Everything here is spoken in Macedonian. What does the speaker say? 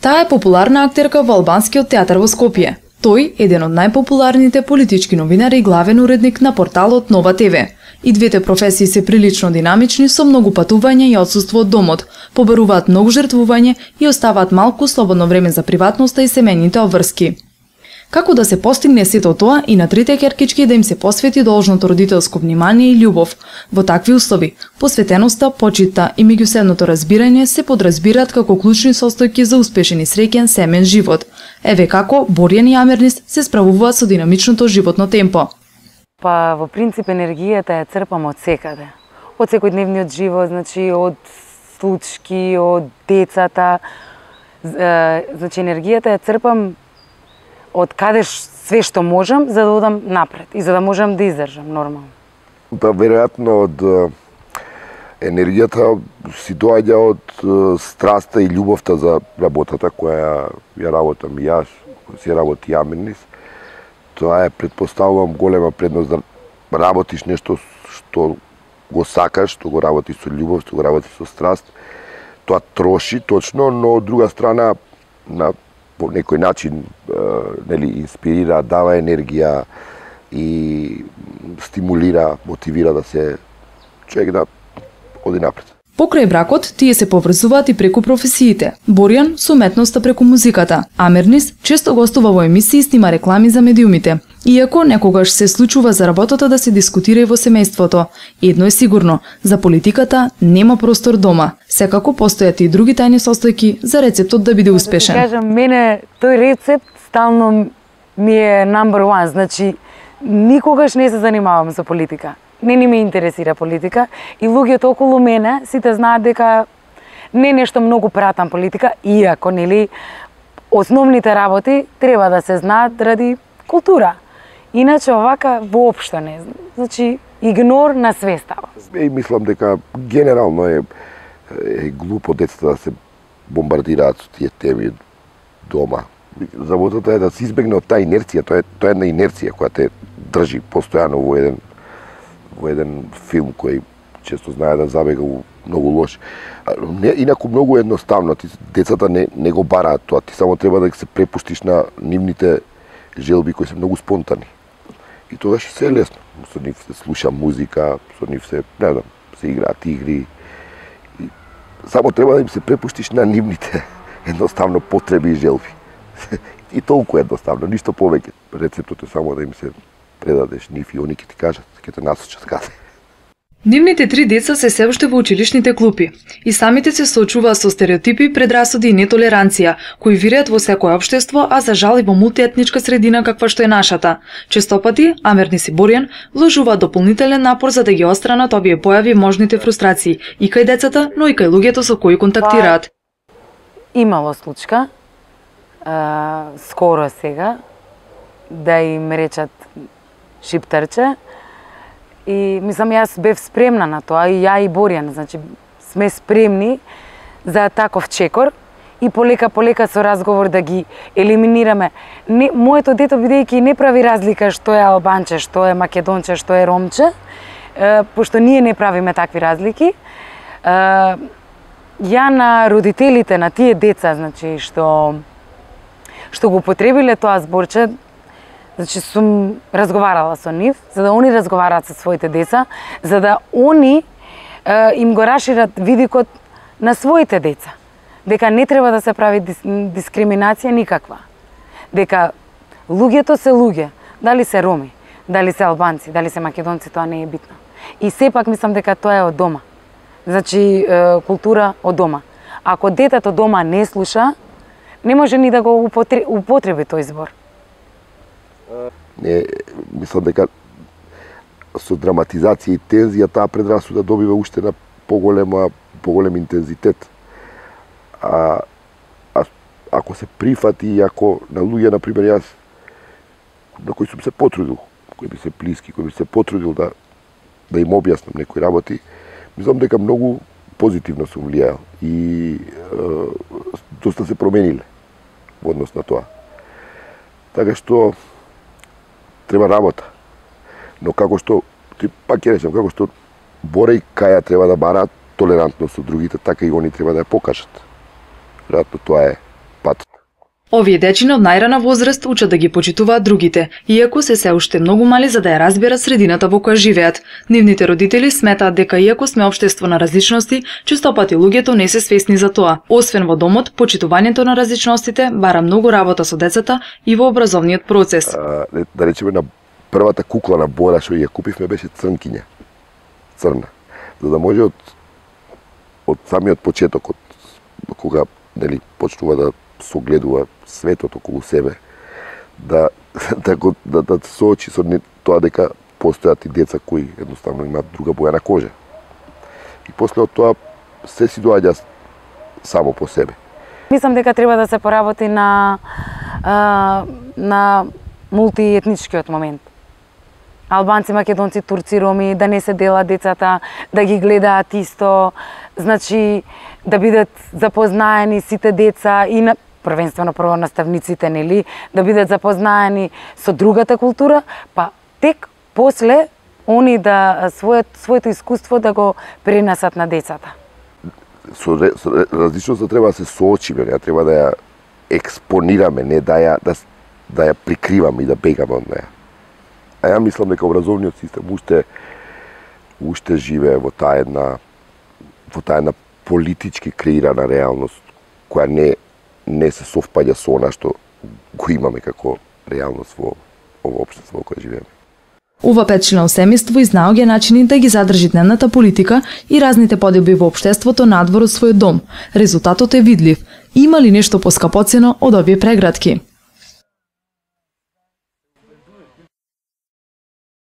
Таа е популарна актерка во албанскиот театар во Скопје. Тој е еден од најпопуларните политички новинари и главен уредник на порталот Нова ТВ. И двете професии се прилично динамични, со многу патување и отсуство од домот, побаруваат многу жртвување и оставаат малку слободно време за приватноста и семејните обврски. Како да се постигне сето тоа и на трите ќеркички да им се посвети должното родителско внимание и љубов? Во такви услови, посветеноста, почита и меѓусебното разбирање се подразбираат како клучни состојки за успешен и среќен семен живот. Еве како Борјан и Амернис се справуваат со динамичното животно темпо. Па во принцип енергијата ја црпам од секаде. Од секојдневниот живот, значи од случки, од децата. Значи енергијата ја црпам од каде све што можам за да одам напред и за да можам да издржам нормално. Па веројатно од енергијата си доаѓа од страста и љубовта за работата која ја работам и јас, си работи Амернис. Тоа е, предпоставувам, голема предност да работиш нешто што го сакаш, што го работиш со љубов, што го работиш со страст. Тоа троши точно, но од друга страна по некој начин инспирира, дава енергија и стимулира, мотивира да се човек да оди напред. Покрај бракот, тие се поврзуваат и преку професиите. Борјан со уметноста преку музиката. Амернис често гостува во емисии и снима реклами за медиумите. Иако некогаш се случува за работата да се дискутира и во семејството. Едно е сигурно, за политиката нема простор дома. Секако постојат и други тајни состојки за рецептот да биде успешен. Да кажам, мене тој рецепт стално ми е number one. Значи, никогаш не се занимавам со политика. Не ме интересира политика и луѓето околу мене сите знаат дека не нешто многу пратам политика, иако нели основните работи треба да се знаат ради култура. Иначе овака воопшто не. Значи игнор на све става. И мислам дека генерално е глупо децата да се бомбардираат со тие теми дома. Заботата е да се избегне од таа инерција, тоа е една инерција која те држи постојано во еден филм кој често знае да забега многу лош. Инаку многу едноставно, децата не го бараат тоа, ти само треба да се препуштиш на нивните желби кои се многу спонтани. И тогаш се е лесно. Со нив се слуша музика, со нив се, не знам, се играат игри. И само треба да им се препуштиш на нивните едноставно потреби и желби. И толку едноставно, ништо повеќе. Рецептот е само да им се предадеш нив и они ќе ти кажат, ќе те насочат каде. Нивните три деца се се уште во училишните клупи и самите се соочуваат со стереотипи, предрасуди и нетолеранција, кои виреат во секое општество, а за жал и во мултиетничка средина каква што е нашата. Честопати Амернис и Борјан вложуваат дополнителен напор за да ги отстранат овие појави и можните фрустрации и кај децата, но и кај луѓето со кои контактираат. Имало случка, скоро сега, да им речат шиптарче. И мислам, јас бев спремна на тоа, и ја и Борјан, значи сме спремни за таков чекор и полека со разговор да ги елиминираме. Моето дето, бидејќи не прави разлика што е албанче, што е македонче, што е ромче, пошто ние не правиме такви разлики, ја на родителите на тие деца, значи што го употребиле тоа зборче, значи сум разговарала со нив, за да они разговараат со своите деца, за да они им го расшират видикот на своите деца. Дека не треба да се прави дискриминација никаква. Дека луѓето се луѓе, дали се роми, дали се албанци, дали се македонци, тоа не е битно. И сепак мислам дека тоа е од дома. Значи култура од дома. Ако детето дома не слуша, не може ни да го употреби тој збор. Не, мислам дека со драматизација и тензија таа предрасуда добива уште на поголем интензитет. Ако се прифати и ако на луѓе, например, јас на кои сум се потрудил, кои би се блиски, кои би се потрудил да им објаснам некои работи, мислам дека многу позитивно сум влијаел и доста се промениле во однос на тоа. Така што треба работа. Но како што, пак ќе речем, како што Бора и Каја треба да бараат толерантност со другите, така и они треба да ја покажат. Веројатно тоа е пат Овие дечиња од најрана возраст учат да ги почитуваат другите, иако се уште многу мали за да ја разберат средината во која живеат. Нивните родители сметаат дека иако сме општество на различности, честопати луѓето не се свесни за тоа. Освен во домот, почитувањето на различностите бара многу работа со децата и во образовниот процес. Да речеме, на првата кукла на Бора што ја купивме беше црнкиња. Црна. За да може од самиот почеток, од кога почнува да согледува светот околу себе, да се соочи со тоа дека постојат и деца кои едноставно имаат друга боја на кожа. И после од тоа се си доаѓа само по себе. Мислам дека треба да се поработи на мултиетничкиот момент. Албанци, македонци, турци, роми, да не се делат децата, да ги гледаат исто, значи да бидат запознаени сите деца и првенствено прво наставниците, нели, да бидат запознаени со другата култура, па тек после они да своето искуство да го пренесат на децата. Со различноста треба да се соочиме, не треба да ја експонираме, не да ја прикриваме и да бегаме од неја. А ја мислам дека образовниот систем уште живее во таа една политички креирана реалност која не се совпаѓа со она што го имаме како реалност во ово општество во кое живееме. Ова петчлено семејство изнаоѓа начини да ги задржи дневната политика и разните подоби во општеството надвор од својот дом. Резултатот е видлив. Има ли нешто поскапоцено од овие прегратки?